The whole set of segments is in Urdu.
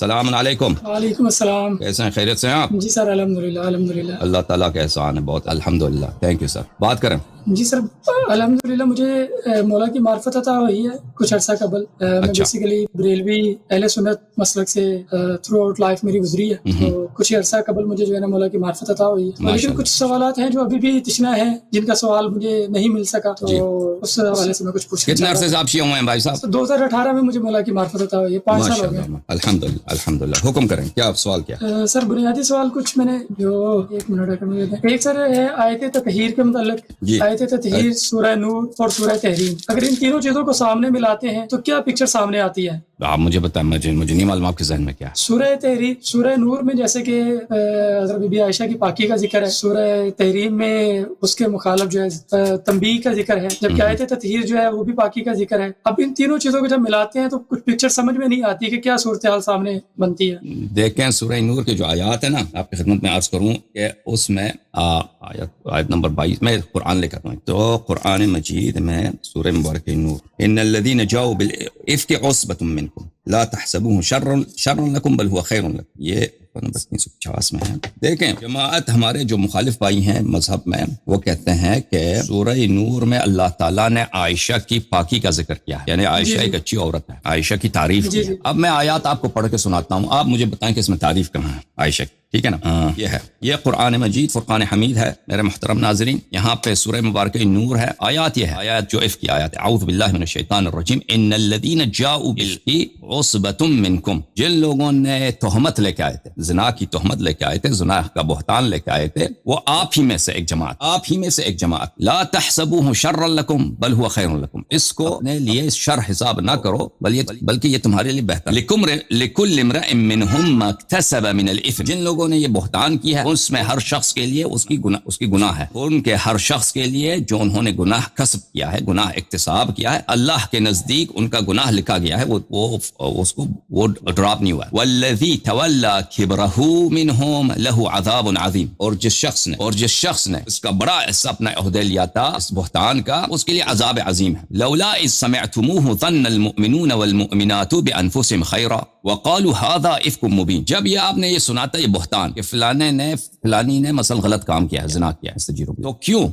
السلام علیکم. وعلیکم السلام. کیسے ہیں؟ خیریت سے ہیں آپ؟ جی سر الحمدللہ الحمدللہ. اللہ تعالیٰ کا احسان ہے بہت الحمدللہ. Thank you sir. بات کریں. جی سر الحمدللہ مجھے مولا کی معرفت عطا ہوئی ہے کچھ عرصہ قبل. میں بیسیکلی بریلوی اہل سنت مسلک سے تھرو آؤٹ لائف میری گزری ہے. تو کچھ عرصہ قبل مجھے جو ہے نا مولا کی معرفت عطا ہوئی ہے. لیکن کچھ سوالات ہیں جو ابھی بھی تشنا ہیں جن کا سوال مجھے نہیں مل سکا. تو اس حوالے سے میں کچھ پوچھنا. کتنے عرصے سے آپ شیعہ ہوئے ہیں بھائی صاحب؟ 2018 میں مجھے مولا کی معرفت عطا ہوئی ہے. 5 سال ہو گئے. الحمدللہ الحمدللہ. حکم کریں. کیا سوال کیا؟ سر بنیادی سوال کچھ میں نے جو ایک منٹ ایک سر ہے آیت تطہیر کے متعلق. آیت تطہیر، سورہ نور اور سورہ تحریم، اگر ان تینوں چیزوں کو سامنے ملاتے ہیں تو کیا پکچر سامنے آتی ہے؟ آپ مجھے بتائیں. مجھے نہیں معلوم آپ کے ذہن میں کیا ہے. سورہ تحریم، سورہ نور میں جیسے کہ حضرت بی بی عائشہ کی پاکی کا ذکر ہے. سورہ تحریم میں اس کے مخالف جو ہے تنبیہ کا ذکر ہے، جبکہ آیت تطہیر جو ہے وہ بھی پاکی کا ذکر ہے. اب ان تینوں چیزوں کو جب ملاتے ہیں تو کچھ پکچر سمجھ میں نہیں آتی کہ کیا صورتحال سامنے بنتی ہے. دیکھیں سورہ نور کے جو آیات ہیں نا، آپ کی خدمت میں عرض کروں کہ اس میں آیت نمبر 22 میں قرآن لے کر تو قرآن مجید میں سورہ مبارک نور، ان الذين جاءوا بالافك عصبة منكم لا تحسبوه شرا لكم بل هو خير لكم. یہ نمبر 350 میں ہے. دیکھیں جماعت ہمارے جو مخالف بھائی ہیں مذہب میں، وہ کہتے ہیں کہ سورہ نور میں اللہ تعالیٰ نے عائشہ کی پاکی کا ذکر کیا ہے، یعنی عائشہ ایک اچھی عورت ہے، عائشہ کی تعریف کی ہے. اب میں آیات آپ کو پڑھ کے سناتا ہوں، آپ مجھے بتائیں کہ اس میں تعریف کہاں ہے عائشہ کی. ٹھیک ہے نا؟ یہ ہے، یہ قرآن مجید فرقان حمید ہے میرے محترم ناظرین. یہاں پہ سورہ مبارک نور ہے. آیات یہ ہے، آیات جو اف کی آیات ہے. اعوذ باللہ من الشیطان الرجیم. ان الذین جاؤوا بالافک عصبۃ منکم، جن لوگوں نے تہمت لے کے آئے تھے، زنا کی تہمت لے کے آئے تھے، زنا کا بہتان لے کے آئے تھے، وہ آپ ہی میں سے ایک جماعت، آپ ہی میں سے ایک جماعت. لا تحسبوه شرا لکم بل هو خیر لکم، اس کو اپنے لیے شر حساب نہ کرو بلکہ یہ تمہارے لیے بہتر. لکل امرئ منهم ما اکتسب من الاثم، جن لوگوں نے یہ بہتان کی ہے اس میں ہر شخص کے لیے اس کی گناہ ہے. ان کے ہر شخص کے لیے جو انہوں نے گناہ کسب کیا ہے، گناہ اکتساب کیا ہے، اللہ کے نزدیک ان کا گناہ لکھا گیا ہے، وہ ڈراپ نہیں ہوا. والذی تولی کبرہ منہم لہ عذاب عظیم، اور جس شخص نے اس کا بڑا حصہ اپنا عہدہ لیا تھا اس بہتان کا، اس کے لیے عذاب عظیم ہے. لولا اذ سمعتموہ ظن المؤمنون والمؤمنات بانفسهم خیرا وقالوا هذا افک مبین. جب یہ آپ نے یہ سنا تھا یہ بہتان کہ فلانی نے مثلا غلط کام کیا ہے، زنا کیا ہے، تو کیوں؟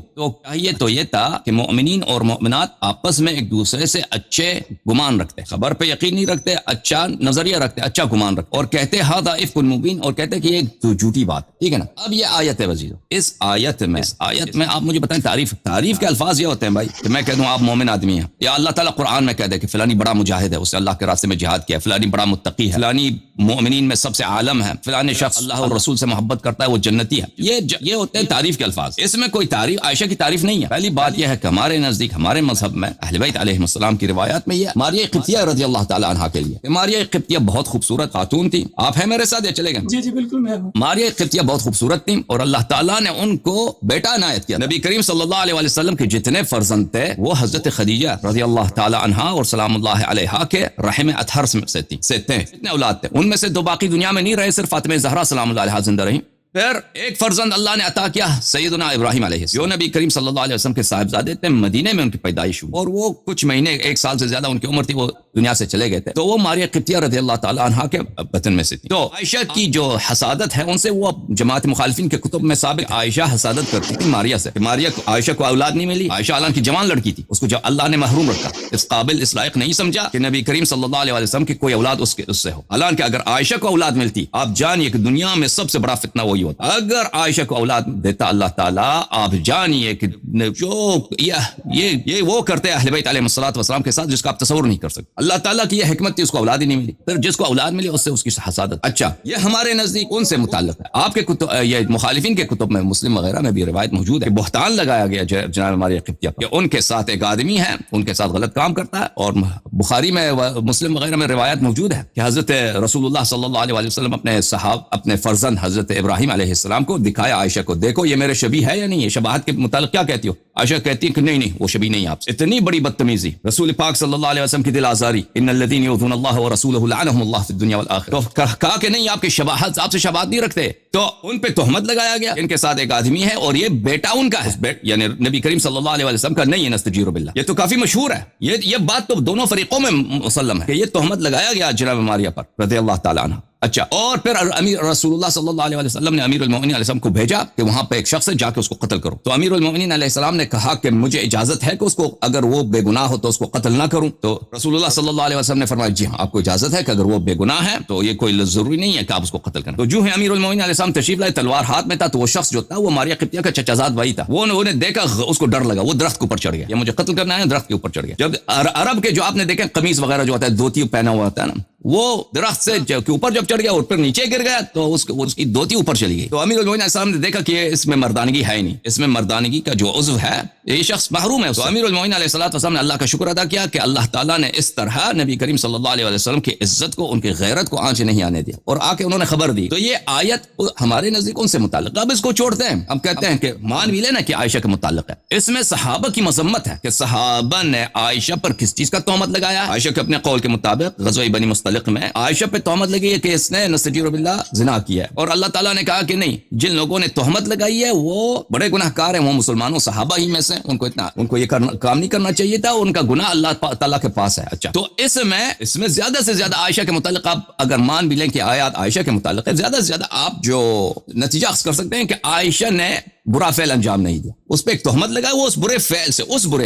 تو یہ تھا کہ مؤمنین اور مؤمنات آپس میں ایک دوسرے سے اچھے گمان رکھتے، خبر پہ یقین نہیں رکھتے، اچھا نظریہ رکھتے، اچھا گمان رکھتے، اور کہتے ہذا افک مبین، اور کہتے کہ یہ ایک جھوٹی بات. ٹھیک ہے نا؟ اب یہ آیت ہے وزیر، اس آیت میں آپ مجھے بتائیں تعریف کے الفاظ یہ ہوتے ہیں بھائی کہ میں کہہ دوں آپ مومن آدمی ہیں، یا اللہ تعالیٰ قرآن میں کہہ دے کہ فلانی بڑا مجاہد ہے، اس نے اللہ کے راستے میں جہاد کیا ہے، فلانی بڑا متقی ہے، فلانی مومنین میں سب سے عالم ہے، فلانی شخص اللہ اور رسول سے محبت کرتا ہے وہ جنتی ہے. یہ ہوتے ہیں تعریف کے الفاظ. اس میں کوئی تعریف عائشہ کی تعریف نہیں ہے. پہلی بات یہ ہے کہ ہمارے نزدیک ہمارے مذہب میں اہل بیت علیہ السلام کی روایات میں یہ ماریہ قبطیہ رضی اللہ تعالی عنہا کے لیے، ماریہ قبطیہ بہت خوبصورت خاتون تھی. آپ ہیں میرے ساتھ یا چلے گئے؟ جی بالکل میں ہوں. ماریہ قبطیہ بہت خوبصورت تھی اور اللہ تعالیٰ نے ان کو بیٹا عنایت کیا. نبی کریم صلی اللہ علیہ وسلم کے جتنے فرزند تھے وہ حضرت خدیجہ رضی اللہ تعالی عنہا اور سلام اللہ علیہا کے رحم اطہر سے تھے. اتنے اولاد تھے، ان میں سے 2 باقی دنیا میں نہیں رہے، صرف فاطمہ زہرا سلام اللہ علیہا زندہ رہیں. پھر ایک فرزند اللہ نے عطا کیا سیدنا ابراہیم علیہ السلام، جو نبی کریم صلی اللہ علیہ وسلم کے صاحبزادے تھے. مدینے میں ان کی پیدائش ہوئی اور وہ کچھ مہینے 1 سال سے زیادہ ان کی عمر تھی، وہ دنیا سے چلے گئے تھے. تو وہ ماریہ قبطیہ رضی اللہ تعالی عنہا کے بطن میں سے تھی. تو عائشہ کی جو حسادت ہے ان سے، وہ جماعت مخالفین کے کتب میں ثابت عائشہ حسادت کرتی تھی ماریہ سے. ماریہ کو عائشہ کو اولاد نہیں ملی. عائشہ اللہ کی جوان لڑکی تھی، اس کو جو اللہ نے محروم رکھا، اس قابل اس لائق نہیں سمجھا کہ نبی کریم صلی اللہ علیہ وسلم کی کوئی اولاد اس سے ہو. حالانکہ اگر عائشہ کو اولاد ملتی، آپ جانیے کہ دنیا میں سب سے بڑا فتنہ وہی ہوتا. اگر عائشہ کو اولاد دیتا اللہ تعالیٰ، آپ جانیے کہ جو یہ وہ کرتے اہل بیت علیہ السلام کے ساتھ جس کا آپ تصور نہیں کر سکتے. اللہ تعالیٰ کی یہ حکمت تھی، اس کو اولاد ہی نہیں ملی. پھر جس کو اولاد ملی اس سے اس کی حسادت. اچھا، یہ ہمارے نزدیک ان سے متعلق ہے. آپ کے کتب، یہ مخالفین کے کتب میں مسلم وغیرہ میں بھی روایت موجود ہے. بہتان لگایا گیا جناب ہماری قبطیہ کہ ان کے ساتھ ایک آدمی ہے، ان کے ساتھ غلط کام کرتا ہے. اور بخاری میں مسلم وغیرہ میں روایت موجود ہے کہ حضرت رسول اللہ صلی اللہ علیہ وسلم اپنے فرزند حضرت ابراہیم علیہ السلام کو دکھایا عائشہ کو، دیکھو یہ میرے شبیہ ہے یا نہیں. یہ شباہت کے متعلق کیا کہتی ہو؟ عائشہ کہتی ہے کہ نہیں وہ شبیہ نہیں آپ سے. اتنی بڑی بدتمیزی، رسول پاک صلی اللہ علیہ وسلم کی دل آزاری. ان الذین یؤذون اللہ ورسولہ لعنہم اللہ فی الدنیا والآخرہ. تو کہا کہ نہیں آپ کی شباہت، آپ سے شباہت نہیں رکھتے. تو ان پہ تہمت لگایا گیا، ان کے ساتھ ایک آدمی ہے اور یہ بیٹا ان کا ہے، یعنی نبی کریم صلی اللہ علیہ وسلم کا نہیں ہے، نستجیر باللہ، یہ تو کافی مشہور ہے، یہ بات تو دونوں فریقوں میں مسلم ہے کہ یہ تہمت لگایا گیا جناب ماریہ پر رضی اللہ تعالیٰ عنہ۔ اچھا، اور پھر امیر رسول اللہ صلی اللہ علیہ وسلم نے امیر المؤمنین علیہ السلام کو بھیجا کہ وہاں پہ ایک شخص ہے، جا کے اس کو قتل کرو۔ تو امیر المؤمنین علیہ السلام نے کہا کہ مجھے اجازت ہے کہ اس کو اگر وہ بے گناہ ہو تو اس کو قتل نہ کروں۔ تو رسول اللہ صلی اللہ علیہ وسلم نے فرمایا جی ہاں، آپ کو اجازت ہے کہ اگر وہ بے گناہ ہے تو یہ کوئی ضروری نہیں ہے کہ آپ اس کو قتل کریں۔ تو جو ہے امیر المؤمنین علیہ السلام تشریف لائے، تلوار ہاتھ میں تھا، تو وہ شخص جو تھا وہ ماریہ قبطیہ کا چچا زاد بھائی تھا، وہ انہوں نے دیکھا، اس کو ڈر لگا، وہ درخت کے اوپر چڑھ گیا، یہ مجھے قتل کرنا ہے، درخت کے اوپر چڑھ گیا۔ جب عرب کے جو آپ نے دیکھا قمیص وغیرہ جو ہوتا ہے، دھوتی پہنا ہوا ہوتا ہے نا، وہ درخت سے کے اوپر جب چڑھ گیا اور پھر نیچے گر گیا تو اس کی دھوتی اوپر چلی گئی۔ تو امیر المؤمنین علیہ السلام نے دیکھا کہ اس میں مردانگی ہے ہی نہیں، اس میں مردانگی کا جو عضو ہے یہ شخص محروم ہے۔ تو امیر المؤمنین علیہ السلام نے اللہ کا شکر ادا کیا کہ اللہ تعالیٰ نے اس طرح نبی کریم صلی اللہ علیہ وسلم کی عزت کو، ان کی غیرت کو آنچ نہیں آنے دیا، اور آ کے انہوں نے خبر دی۔ تو یہ آیت ہمارے نزدیک ان سے متعلق، اب اس کو چھوڑتے ہیں، ہم کہتے ہیں کہ مان بھی لینا کہ عائشہ کے متعلق ہے، اس میں صحابہ کی مذمت ہے کہ صحابہ نے عائشہ پر کس چیز کا تہمت لگایا۔ عائشہ کے اپنے قول کے مطابق غزوہ بنی مصطلق میں عائشہ پہ تہمت لگی ہے کہ اس نے نستجیر باللہ زنا کیا ہے، اور اللہ تعالیٰ نے کہا کہ نہیں، جن لوگوں نے تہمت لگائی ہے وہ بڑے گناہ کار ہیں، وہ مسلمانوں صحابہ ہی میں سے، ان کو یہ کام نہیں کرنا چاہیے تھا، ان کا گناہ اللہ تعالیٰ کے پاس ہے۔ اچھا، تو اس میں زیادہ سے زیادہ عائشہ کے متعلق آپ اگر مان بھی لیں کہ آیات عائشہ کے متعلق ہے، زیادہ سے زیادہ آپ جو نتیجہ اخذ کر سکتے ہیں کہ عائشہ نے برا فعل انجام نہیں دیا، اس پہ ایک تہمت لگا، وہ اس برے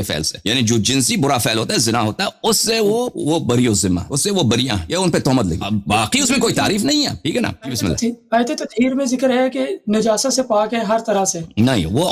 فعل سے یعنی جو جنسی برا فعل ہوتا ہے، زنا ہوتا ہے، اس سے وہ بری ذمہ، اس سے وہ بریاں، یا ان پہ تہمت لگی، باقی اس میں کوئی تعریف نہیں ہے، ٹھیک ہے نا۔ بسم اللہ۔ آیت تطہیر میں ذکر ہے کہ نجاست سے پاک ہے ہر طرح سے، نہیں، وہ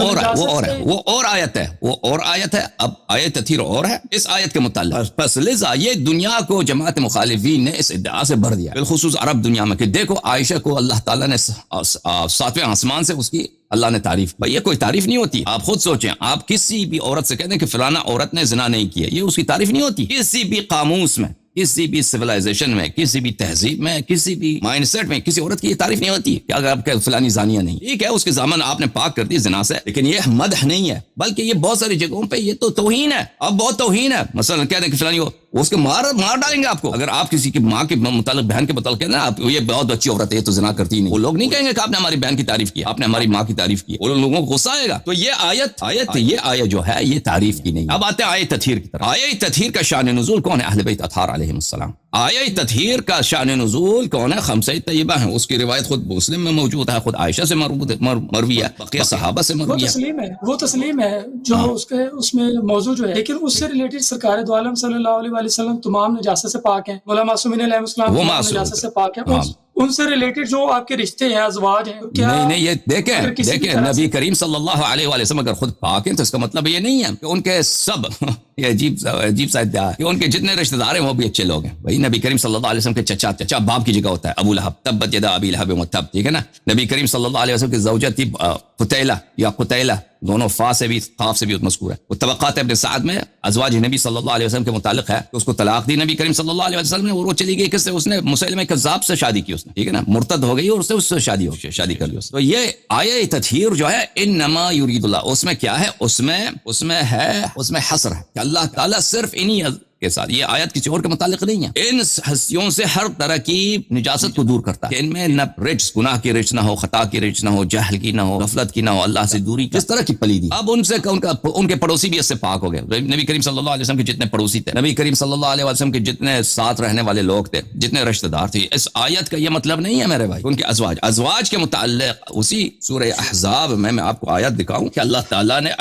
اور آیت ہے، اب آیت تطہیر اور ہے اس آیت کے متعلق، پس لذا یہ دنیا کو جماعت مخالفین نے اس ادعا سے بھر دیا، بالخصوص عرب دنیا میں، کہ دیکھو عائشہ کو اللہ تعالیٰ نے 7ویں آسمان سے اس کی اللہ نے تعریف، بھائی یہ کوئی تعریف نہیں ہوتی۔ آپ خود سوچیں، آپ کسی بھی عورت سے کہتے ہیں کہ فلانا عورت نے زنا نہیں کیا، یہ اس کی تعریف نہیں ہوتی۔ کسی بھی قاموس میں، کسی بھی سویلائزیشن میں، کسی بھی تہذیب میں، کسی بھی مائنڈ سیٹ میں کسی عورت کی یہ تعریف نہیں ہوتی کہ اگر آپ کہ فلانی زانیہ نہیں، ٹھیک ہے، اس کے دامن آپ نے پاک کر دی زنا سے، لیکن یہ مدح نہیں ہے، بلکہ یہ بہت ساری جگہوں پہ یہ تو توہین ہے، اب بہت توہین ہے۔ مثلا کہتے ہیں کہ فلانی ہو، اس کے مار ڈالیں گے آپ کو، اگر آپ کسی کی ماں کے متعلق، بہن کے متعلق کہنا آپ یہ بہت اچھی عورت ہے، یہ تو زنا کرتی ہی نہیں، وہ لوگ نہیں کہیں گے کہ آپ نے ہماری بہن کی تعریف کی، آپ نے ہماری ماں کی تعریف کی، ان لوگوں کو غصہ آئے گا۔ تو یہ آیت جو ہے یہ تعریف کی نہیں۔ اب آتے ہیں آیت تطہیر کی طرف۔ آیت تطہیر کا شان نزول کون ہے؟ اہل بیت اطہار علیہم السلام۔ آیت تطہیر کا شان نزول کون ہے؟ خمسہ طیبہ ہیں، اس کی روایت خود مسلم میں موجود ہے، خود عائشہ سے مروی ہے، بقیہ صحابہ سے مروی ہے۔ وہ تسلیم ہے جو اس میں موضوع جو ہے، لیکن اس سے ریلیٹڈ سرکار دو عالم صلی اللہ علیہ وسلم تمام نجاست سے پاک ہیں، مولا معصومین علیہ السلام نجاست سے پاک ہیں، ان سے ریلیٹڈ جو آپ کے رشتے ہیں، ازواج ہیں، نہیں یہ دیکھیں نبی کریم صلی اللہ علیہ وسلم اگر خود پاک ہیں تو اس کا مطلب یہ نہیں ہے کہ ان کے سب یہ عجیب سا ادعا ہے کہ ان کے جتنے رشتہ دار ہیں وہ بھی اچھے لوگ ہیں۔ بھائی نبی کریم صلی اللہ علیہ وسلم کے چچا باپ کی جگہ ہوتا ہے، ابو لہب، تبت یدا ابی لہب وتب، ٹھیک ہے نا۔ نبی کریم صلی اللہ علیہ وسلم کی زوجہ تھی قتیلہ یا قتیلہ، دونوں فا سے بھی قاف سے بھی مذکور ہے۔ وہ طبقات ابن سعد میں ازواج نبی صلی اللہ علیہ وسلم کے متعلق ہے کہ اس کو طلاق دی نبی کریم صلی اللہ علیہ وسلم نے، اور وہ چلی گئی کس سے؟ اس نے مسلمہ کذاب سے شادی کی، اس نے، ٹھیک ہے نا، مرتد ہو گئی اور اس سے شادی کر لی۔ تو یہ آیت تطہیر جو ہے انما یرید اللہ، اس میں کیا ہے؟ اس میں حصر ہے کہ اللہ تعالیٰ صرف انہی کے ساتھ، یہ آیت کسی اور کے متعلق نہیں ہے، ان ہستیوں سے ہر طرح کی نجاست کو دور کرتا ہے کہ ان میں نہ رجس، گناہ کی رجس نہ ہو، خطا کی رجس نہ ہو، جہل کی نہ ہو، غفلت کی نہ ہو، اللہ سے دوری، جس طرح کی پلیدی۔ اب ان کے پڑوسی بھی اس سے پاک ہو گئے۔ نبی کریم صلی اللہ علیہ وسلم کے جتنے پڑوسی تھے، نبی کریم صلی اللہ علیہ وسلم کے جتنے ساتھ رہنے والے لوگ تھے، جتنے رشتہ دار تھے، اس آیت کا یہ مطلب نہیں ہے میرے بھائی ان کے ازواج کے متعلق اسی سورہ احزاب میں آپ کو آیت دکھاؤں کہ اللہ تعالیٰ نے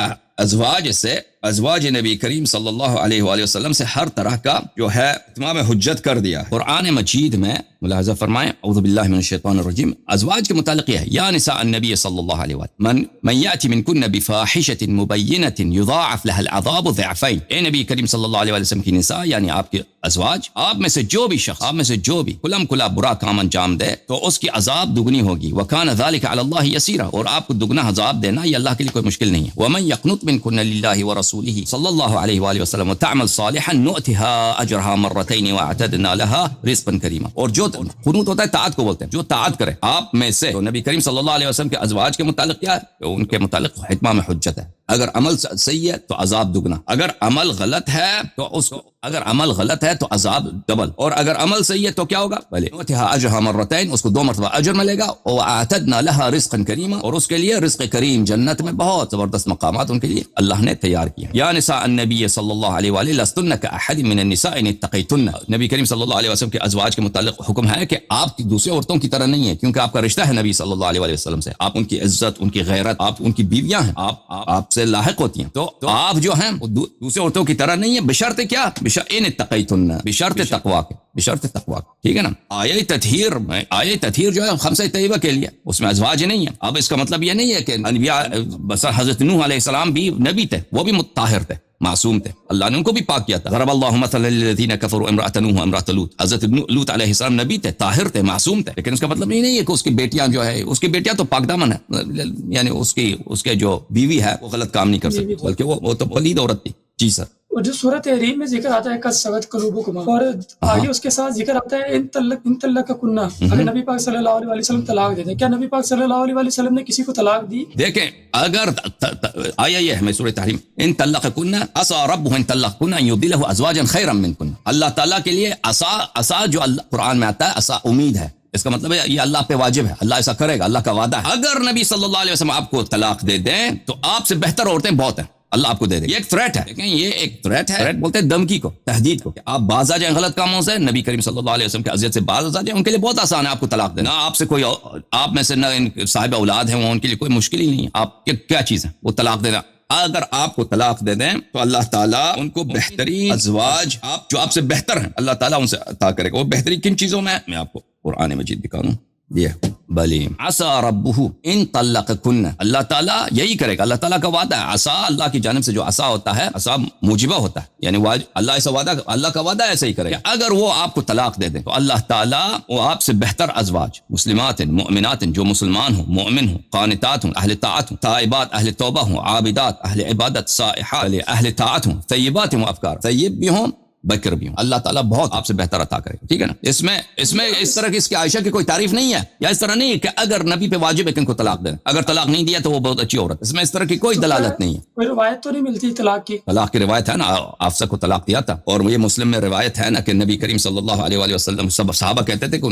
ازواج نبی کریم صلی اللہ علیہ وآلہ وسلم سے ہر طرح کا جو ہے اتمام حجت کر دیا۔ قرآن مجید میں ملاحظہ فرمائیں، اعوذ باللہ من الشیطان الرجیم، ازواج کے متعلق یہ ہے، یا نساء النبی صلی اللہ علیہ وسلم من یأتی منکن بفاحشۃ مبینۃ یضاعف لها العذاب ضعفین۔ اے نبی کریم صلی اللہ علیہ وسلم کی نساء یعنی آپ کے ازواج، آپ میں سے جو بھی شخص، آپ میں سے جو بھی کلم کلا برا کام انجام دے تو اس کی عذاب دگنی ہوگی، وکان ذلک علی اللہ یسیرا، اور آپ کو دگنا عذاب دینا یہ اللہ کے لیے کوئی مشکل نہیں ہے۔ ومن یقنط منکن للہ ورسولہ صلی اللہ علیہ وآلہ وسلم وتعمل صالحا نؤتها اجرها مرتين واعتدنا لها رزقا کریما، اور جو قنوت ہوتا ہے طاعت کو بولتے ہیں، جو طاعت کرے آپ میں سے، تو نبی کریم صلی اللہ علیہ وسلم کے ازواج کے متعلق کیا ہے؟ ان کے متعلق اتمام حجت ہے، اگر عمل صحیح ہے تو عذاب دگنا، اگر عمل غلط ہے تو اس کو اگر عمل غلط ہے تو عذاب ڈبل، اور اگر عمل صحیح ہے تو کیا ہوگا؟ بھلے نؤتها اجرها مرتين، اس کو 2 مرتبہ اجر ملے گا، واعتدنا لها رزقا کریما، اور اس کے لیے رزق کریم جنت میں بہت زبردست مقامات ان کے لیے اللہ نے تیار کیا۔ یا نساء النبی صلی اللہ علیہ وآلہ لستن کأحد من النساء ان اتقیتن، نبی کریم صلی اللہ علیہ وسلم کے ازواج کے متعلق حکم ہے کہ آپ دوسرے عورتوں کی طرح نہیں ہے، کیونکہ آپ کا رشتہ ہے نبی صلی اللہ علیہ وآلہ وسلم سے، آپ ان کی عزت، ان کی غیرت، آپ ان کی بیویاں ہیں، آپ سے لاحق ہوتی ہیں، تو آپ جو ہیں دوسرے عورتوں کی طرح نہیں ہے، بشرط کیا؟ ان اتقیتن، بشرط تقوا کے، بشرط تقوا، ٹھیک ہے نا۔ آیہ تطہیر جو ہے خمسہ طیبہ کے لیے، اس میں ازواج نہیں ہے۔ اب اس کا مطلب یہ نہیں ہے کہ انبیاء، بس حضرت نوح علیہ السلام بھی نبی تھے، وہ بھی مطہر تھے، معصوم تھے، اللہ نے ان کو بھی پاک کیا تھا۔ ضرب اللہ مثلا للذین کفروا امرأۃ نوح وامرأۃ لوط، حضرت لوط علیہ السلام نبی تھے، طاہر تھے، معصوم تھے، لیکن اس کا مطلب یہ نہیں ہے کہ اس کی بیٹیاں جو ہے، اس کی بیٹیاں تو پاک دامن ہے، یعنی اس کے جو بیوی ہے وہ غلط کام نہیں کر سکتی، بلکہ وہ تو پلید عورت تھی۔ جی سر۔ اور جو سورۃ تحریم میں ذکر آتا ہے قصۃ قلوبکم، اور آگے اس کے ساتھ ذکر آتا ہے ان طلق کنہ، اگر نبی پاک صلی اللہ علیہ وسلم طلاق دے دیں، کیا نبی پاک صلی اللہ علیہ وسلم نے کسی کو طلاق دی؟ دیکھیں اگر آیا یہ ہے سورۃ تحریم، ان طلق کنہ عسى ربه ان طلق کنہ ان یبدلہ ازواجا خیرا منکن، اللہ تعالیٰ کے لیے عسى جو قرآن میں آتا ہے عسى امید ہے، اس کا مطلب ہے یہ اللہ پہ واجب ہے، اللہ ایسا کرے گا، اللہ کا وعدہ ہے۔ اگر نبی صلی اللہ علیہ وسلم آپ کو طلاق دے دیں تو آپ سے بہتر عورتیں بہت ہیں، اللہ آپ کو دے دے گا۔ یہ ایک تھریٹ ہے، لیکن یہ ایک تھریٹ ہے، تھریٹ بولتے ہیں دھمکی کو، تہدید کو، کہ آپ باز آ جائیں غلط کاموں سے، نبی کریم صلی اللہ علیہ وسلم کے اذیت سے باز آ جائیں، ان کے لیے بہت آسان ہے آپ کو طلاق دینا۔ آپ سے کوئی، آپ میں سے نہ صاحب اولاد ہیں وہ، ان کے لیے کوئی مشکل ہی نہیں ہے، آپ کیا چیز ہے وہ طلاق دینا۔ اگر آپ کو طلاق دے دیں تو اللہ تعالیٰ ان کو بہترین ازواج، آپ جو آپ سے بہتر ہیں، اللہ تعالیٰ ان سے عطا کرے گا۔ وہ بہترین کن چیزوں میں میں آپ کو قرآن مجید دکھا دوں، یہ بلی عسى ربه ان طلق کن، اللہ تعالیٰ یہی کرے گا، اللہ تعالیٰ کا وعدہ ہے۔ عسى اللہ کی جانب سے جو عسى ہوتا ہے، عسى موجبہ ہوتا ہے، یعنی اللہ ایسا وعدہ، اللہ کا وعدہ ایسا ہی کرے گا۔ اگر وہ آپ کو طلاق دے دیں تو اللہ تعالیٰ وہ آپ سے بہتر ازواج، مسلمات مؤمنات جو مسلمان ہوں، مومن ہوں، قانتات ہوں، اہل طاعت ہوں، تائبات اہل توبہ ہوں، عابدات اہل عبادت، سائحات اہل طاعت ہوں، طیبات ہوں، افکار طیب بھی ہوں، بکر بھی ہوں، اللہ تعالیٰ بہت آپ سے بہتر عطا کرے گا، ٹھیک ہے نا۔ اس میں اس طرح کی اس کی عائشہ کی کوئی تعریف نہیں ہے، یا اس طرح نہیں ہے کہ اگر نبی پہ واجب ہے کہ ان کو طلاق دیں، اگر طلاق نہیں دیا تو وہ بہت اچھی عورت، اس میں اس طرح کی کوئی دلالت نہیں ہے۔ کوئی روایت تو نہیں ملتی طلاق کی؟ طلاق کی روایت ہے نا، حفصہ کو طلاق دیا تھا، اور یہ مسلم میں روایت ہے نا کہ نبی کریم صلی اللہ علیہ وآلہ وسلم سب صحابہ کہتے تھے کہ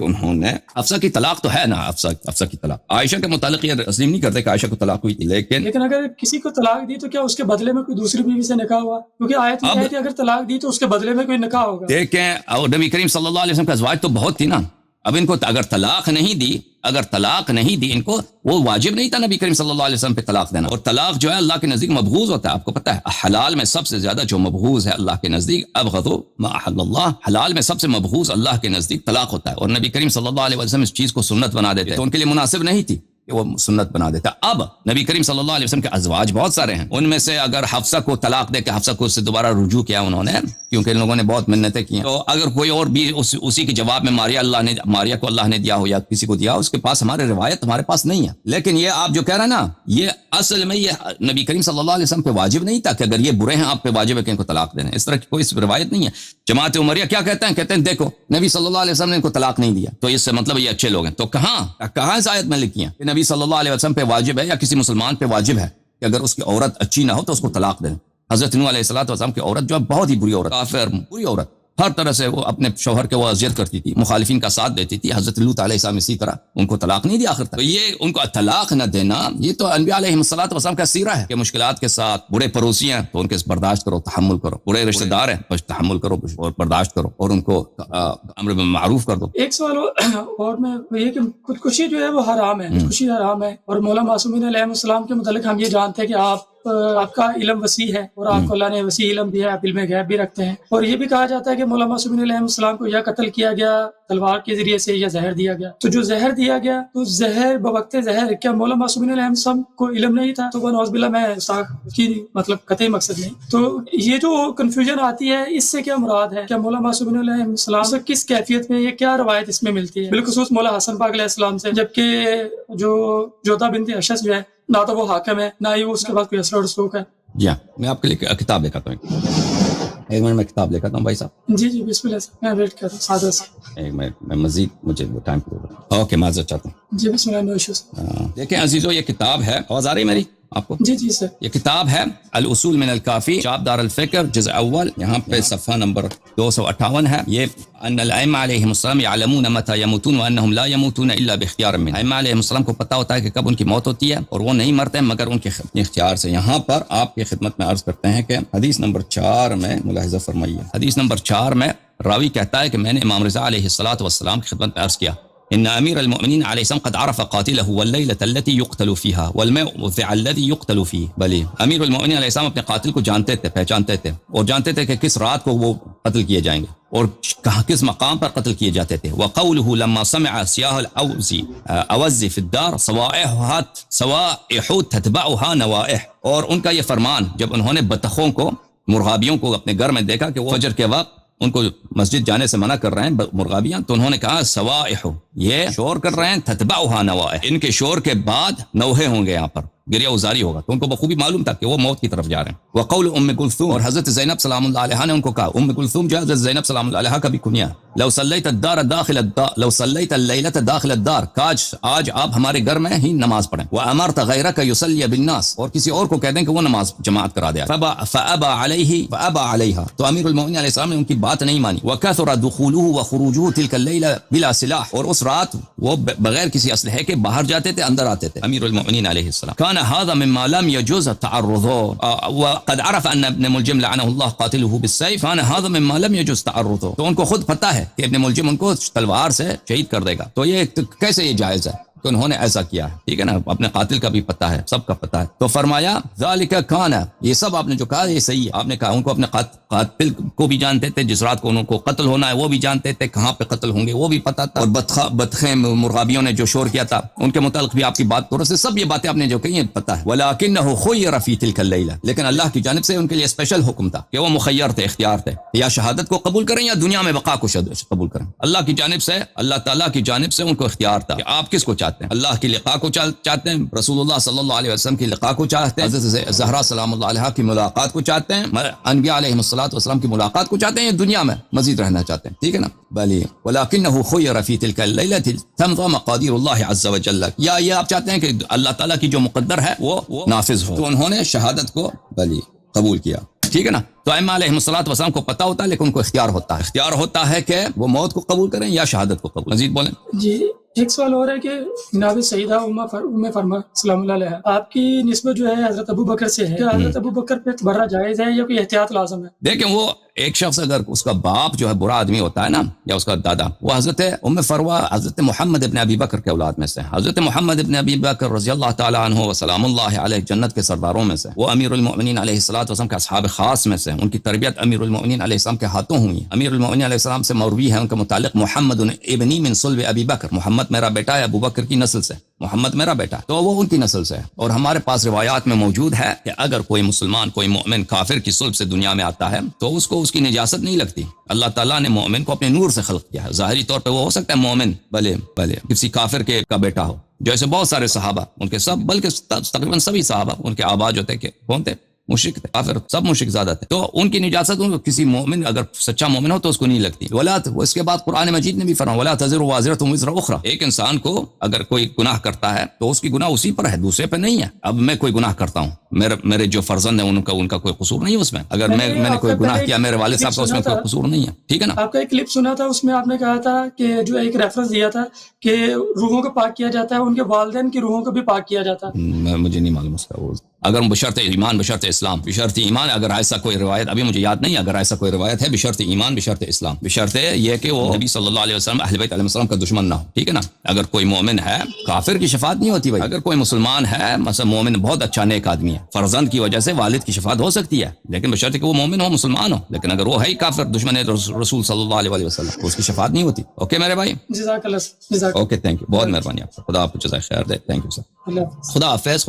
انہوں نے حفصہ کی طلاق تو ہے نا، حفصہ کی طلاق۔ عائشہ کے متعلق یہ تسلیم نہیں کرتے کہ عائشہ کو طلاق ہوئی تھی، لیکن اگر کسی کو طلاق دی تو کیا اس کے بدلے میں کوئی دوسری بیوی سے نکاح ہوا؟ کیونکہ آیت میں ہے کہ اگر طلاق دی تو اس کے بدلے میں کوئی نکاح ہوگا۔ دیکھیں اور نبی کریم صلی اللہ علیہ وسلم کا ازواج تو بہت تھی نا، اب ان کو اگر طلاق نہیں دی ان کو، وہ واجب نہیں تھا نبی کریم صلی اللہ علیہ وسلم پہ طلاق دینا، اور طلاق جو ہے اللہ کے نزدیک مبغوض ہوتا ہے، آپ کو پتہ ہے حلال میں سب سے زیادہ جو مبغوض ہے اللہ کے نزدیک، ابغضوا ما احل اللہ، حلال میں سب سے مبغوض اللہ کے نزدیک طلاق ہوتا ہے، اور نبی کریم صلی اللہ علیہ وسلم اس چیز کو سنت بنا دیتے تو ان کے لیے مناسب نہیں تھی کہ وہ سنت بنا دیتا۔ اب نبی کریم صلی اللہ علیہ وسلم کے ازواج بہت سارے ہیں، ان میں سے اگر حفصہ کو طلاق دے کے حفصہ کو اس سے دوبارہ رجوع کیا انہوں نے، کیونکہ ان لوگوں نے بہت منتیں کی ہیں، تو اگر کوئی اور بھی اسی کے جواب میں ماریا کو اللہ نے دیا ہو یا کسی کو دیا ہو، اس کے پاس ہمارے روایت ہمارے پاس نہیں ہے۔ لیکن یہ آپ جو کہہ رہے ہیں نا، یہ اصل میں یہ نبی کریم صلی اللہ علیہ وسلم پہ واجب نہیں تھا کہ اگر یہ برے ہیں آپ پہ واجب ہے کہ ان کو طلاق دینا، اس طرح کی کوئی روایت نہیں ہے۔ جماعت عمریہ کیا کہتے ہیں دیکھو نبی صلی اللہ علیہ وسلم نے ان کو طلاق نہیں دیا تو اس سے مطلب یہ اچھے لوگ ہیں، تو کہاں اس آیت میں لکھی ہیں کہ نبی صلی اللہ علیہ وسلم پہ واجب ہے یا کسی مسلمان پہ واجب ہے کہ اگر اس کی عورت اچھی نہ ہو تو اس کو طلاق دیں؟ حضرت نوح علیہ السلام کی عورت جو ہے بہت ہی بری عورت، کافر بری عورت، ہر طرح سے وہ اپنے شوہر کے وہ اذیت کرتی تھی، مخالفین کا ساتھ دیتی تھی۔ حضرت لوط علیہ السلام اسی طرح، ان کو طلاق نہیں دیا آخر تک۔ تو یہ ان کو طلاق نہ دینا، یہ تو انبیاء علیہ السلام کا سیرہ ہے کہ مشکلات کے ساتھ، برے پڑوسی ہیں تو ان کے برداشت کرو، تحمل کرو، برے رشتہ دار ہیں تو تحمل کرو اور برداشت کرو، اور ان کو امر بالمعروف کر دو۔ ایک سوال اور میں یہ کہ خودکشی جو ہے وہ حرام ہے، خودکشی حرام ہے، اور مولانا معصومین علیہ السلام کے متعلق ہم یہ جانتے ہیں کہ آپ کا علم وسیع ہے اور آپ کو اللہ نے وسیع علم دیا ہے، آپ علم غیب بھی رکھتے ہیں، اور یہ بھی کہا جاتا ہے کہ مولانا معصومین علیہ السلام کو یا قتل کیا گیا تلوار کے ذریعے سے یا زہر دیا گیا، تو جو زہر دیا گیا تو زہر بوقت زہر کیا مولانا معصومین علیہ السلام کو علم نہیں تھا؟ تو وہ نعوذ باللہ میں کی مطلب قطعی مقصد نہیں، تو یہ جو کنفیوژن آتی ہے اس سے کیا مراد ہے؟ کیا مولانا معصومین علیہ السلام سے کس کیفیت میں، یہ کیا روایت اس میں ملتی ہے بالخصوص مولا حسن پاک علیہ السلام سے، جبکہ جو جوتا بنت اشعث جو ہے نہ تو وہ حاکم ہے نہ ہی وہ اس کے بعد کوئی اثر و رسوخ ہے؟ جی ہاں، میں آپ کے لیے کتاب لے کر آتا ہوں، ایک منٹ میں کتاب لے کر آتا ہوں بھائی صاحب۔ جی بسم اللہ، میں ویٹ کر رہا ہوں سادہ سے ایک منٹ میں مزید مجھے ٹائم اوکے معذرت چاہتا ہوں۔ جی بسم اللہ، نو ایشوز۔ دیکھیں عزیزو، یہ کتاب ہے، آواز آ رہی میری؟ آپ کو؟ جی سر. یہ کتاب ہے الاصول من الکافی، چاپ دار الفکر، جزء اول، یہاں پہ صفحہ نمبر 258 ہے. یہ ان الائمہ علیہم السلام یعلمون متی یموتون وانہم لا یموتون الا باختیار من. ائمہ علیہم السلام کو پتہ ہوتا ہے کہ کب ان کی موت ہوتی ہے اور وہ نہیں مرتے مگر ان کے اختیار سے. یہاں پر آپ کی خدمت میں عرض کرتے ہیں کہ حدیث نمبر 4 میں ملاحظہ فرمائیے. حدیث نمبر 4 میں راوی کہتا ہے کہ میں نے امام رضا علیہ الصلوۃ والسلام کی خدمت میں عرض کیا ان امیر المؤمنین علیہ السلام قد عرف قاتله واللیلۃ التي يقتل فيها والموضع الذي يقتل فيه. بلی امیر المؤمنین علیہ السلام اپنے قاتل کو جانتے تھے، پہچانتے تھے اور جانتے تھے کہ کس رات کو وہ قتل کیے جائیں گے اور کہاں کس مقام پر قتل کیے جاتے تھے. وقوله لما سمع سیاح الاوز في الدار صوائح تتبعها نوائح. اور ان کا یہ فرمان جب انہوں نے بطخوں کو، مرغابیوں کو اپنے گھر میں دیکھا کہ وہ فجر کے وقت ان کو مسجد جانے سے منع کر رہے ہیں مرغابیاں، تو انہوں نے کہا سوائح، یہ شور کر رہے ہیں، تتبعها نوائح، ان کے شور کے بعد نوحے ہوں گے، یہاں پر گریہ وزاری ہوگا. تو ان کو بخوبی معلوم تھا کہ وہ موت کی طرف جا رہے ہیں. وقول ام کلثوم، اور حضرت زینب سلام اللہ علیہا نے ان کو کہا، ام کلثوم جو حضرت زینب سلام اللہ علیہا کا بھی کنیا، لو صلیت اللیلۃ داخل الدار، کاش آج آپ ہمارے گھر میں ہی نماز پڑھیں. وامرت غیرک یصلی بالناس، اور کسی اور کو کہہ دیں کہ وہ نماز جماعت کرا دے. فابى علیہا، تو امیر المؤمنین علیہ السلام نے ان کی بات نہیں مانی. وکثر دخوله وخروجه تلك الليلہ بلا سلاح، اور اس رات وہ بغیر کسی اسلحے کے باہر جاتے تھے اندر آتے تھے امیر المؤمنین علیہ السلام. كان هذا مما لم يجوز تعرضه وقد عرف ان ابن ملجم لعنه الله قاتله بالسيف. كان هذا مما لم يجوز تعرضه، تو ان کو خود پتہ ہے کہ ابن ملجم ان کو تلوار سے شہید کر دے گا. تو یہ کیسے یہ جائز ہے کہ انہوں نے ایسا کیا ہے؟ ٹھیک ہے نا، اپنے قاتل کا بھی پتہ ہے، سب کا پتہ ہے. تو فرمایا ذالک کان، یہ سب آپ نے جو کہا یہ صحیح ہے. آپ نے کہا ان کو اپنے قاتل کو بھی جانتے تھے، جس رات کو ان کو قتل ہونا ہے وہ بھی جانتے تھے، کہاں پہ قتل ہوں گے وہ بھی پتہ تھا. اور بطخیں مرغابیوں نے جو شور کیا تھا ان کے متعلق بھی آپ کی بات درست ہے. سب یہ باتیں آپ نے جو کہی ہیں پتہ ہے. ولکنہ خیر فی تلک اللیلہ، لیکن اللہ کی جانب سے ان کے لیے اسپیشل حکم تھا کہ وہ مخیر تھے، اختیار تھے، یا شہادت کو قبول کریں یا دنیا میں بقا کو قبول کریں. اللہ کی جانب سے، اللہ تعالیٰ کی جانب سے ان کو اختیار تھا کہ آپ کس کو چاہتے ہیں. اللہ کی لقاء کو چاہتے ہیں، رسول اللہ صلی اللہ علیہ وسلم کی لقاء کو چاہتے ہیں، حضرت زہرا سلام اللہ علیہا کی ملاقات کو چاہتے ہیں، انبیاء علیہم الصلوۃ والسلام کی ملاقات کو چاہتے ہیں، یا دنیا میں مزید رہنا چاہتے ہیں. ٹھیک ہے نا. بلی ولکنہ خیر فی تلک اللیلہ تمضی مقادیر اللہ عز وجل، یا یہ آپ چاہتے ہیں کہ اللہ تعالیٰ کی جو مقدر ہے وہ نافذ ہو. تو انہوں نے شہادت کو بلی قبول کیا. ٹھیک ہے نا. تو ائمہ علیہم الصلوۃ والسلام کو پتہ ہوتا ہے، لیکن ان کو اختیار ہوتا ہے کہ وہ موت کو قبول کریں یا شہادت کو قبول. مزید بولیں. جی ایک سوال اور ہے کہ جناب سیدہ ام فرما سلام اللہ علیہ، آپ کی نسبت جو ہے حضرت ابو بکر سے ہے، کیا حضرت ابو بکر پہ تبرہ جائز ہے یا کوئی احتیاط لازم ہے؟ دیکھیں وہ ایک شخص اگر اس کا باپ جو ہے برا آدمی ہوتا ہے نا، یا اس کا دادا، وہ حضرت ام فروہ حضرت محمد ابن ابی بکر کے اولاد میں سے. حضرت محمد ابن ابی بکر رضی اللہ تعالی عنہ وسلام اللہ علیہ جنت کے سرداروں میں سے، وہ امیر المؤمنین علیہ الصلوۃ والسلام کے اصحاب خاص میں سے. ان کی تربیت امیر المؤمنین علیہ السلام کے ہاتھوں ہوئی. امیر المؤمنین علیہ السلام سے مروی ہے ان کے متعلق، محمد ابنی من صلب ابی بکر، محمد میرا بیٹا ہے ابو بکر کی نسل سے، محمد میرا بیٹا، تو وہ ان کی نسل سے ہے. اور ہمارے پاس روایات میں موجود ہے کہ اگر کوئی مسلمان، کوئی مومن کافر کی صلب سے دنیا میں آتا ہے تو اس کو اس کی نجاست نہیں لگتی. اللہ تعالیٰ نے مومن کو اپنے نور سے خلق کیا ہے. ظاہری طور پہ وہ ہو سکتا ہے مومن بھلے کسی کافر کا بیٹا ہو، جیسے بہت سارے صحابہ، ان کے سب، بلکہ تقریباً سبھی صحابہ، ان کے آبا جو تھے کہ کون تھے؟ مشرک تھے، کافر، سب مشرک زیادہ تھے. تو ان کی نجاست ان کو کسی مومن، اگر سچا مومن ہو تو اس کو نہیں لگتی. اس کے بعد قرآن مجید نے بھی فرمایا ولا تزر وازرۃ وزر اخرى، ایک انسان کو اگر کوئی گناہ کرتا ہے تو اس کی گناہ اسی پر ہے، دوسرے پہ نہیں ہے. اب میں کوئی گناہ کرتا ہوں، میرے جو فرزند ہیں ان کا کوئی قصور نہیں ہے اس میں. اگر میں نے کوئی گناہ کیا، میرے والد صاحب کا اس میں کوئی قصور نہیں ہے. ٹھیک ہے نا. آپ کا ایک کلپ سنا تھا، اس میں آپ نے کہا تھا کہ جو ایک ریفرنس دیا تھا کہ روحوں کو پاک کیا جاتا ہے، ان کے والدین کی روحوں کو بھی پاک کیا جاتا ہے. مجھے نہیں معلوم اس کا. وہ اگر بشرط ایمان، بشرط اسلام، بشرط ایمان، اگر ایسا کوئی روایت ابھی مجھے یاد نہیں، اگر ایسا کوئی روایت ہے بشرط ایمان، بشرط اسلام، بشرط یہ کہ وہ نبی صلی اللہ علیہ وسلم اہل بیت علیہ السلام کا دشمن نہ ہو. ٹھیک ہے نا. اگر کوئی مومن ہے، کافر کی شفاعت نہیں ہوتی بھائی. اگر کوئی مسلمان ہے، مثلا مومن بہت اچھا نیک آدمی ہے، فرزند کی وجہ سے والد کی شفاعت ہو سکتی ہے، لیکن بشرط کہ وہ مومن ہو، مسلمان ہو. لیکن اگر وہ ہے ہی کافر، دشمن رسول صلی اللہ علیہ وسلم، تو اس کی شفاعت نہیں ہوتی. اوکے میرے بھائی. جزاک اللہ. اوکے، تھینک یو، بہت مہربانی آپ. خدا آپ کو جزائے خیر دے. Thank you sir. خدا حافظ.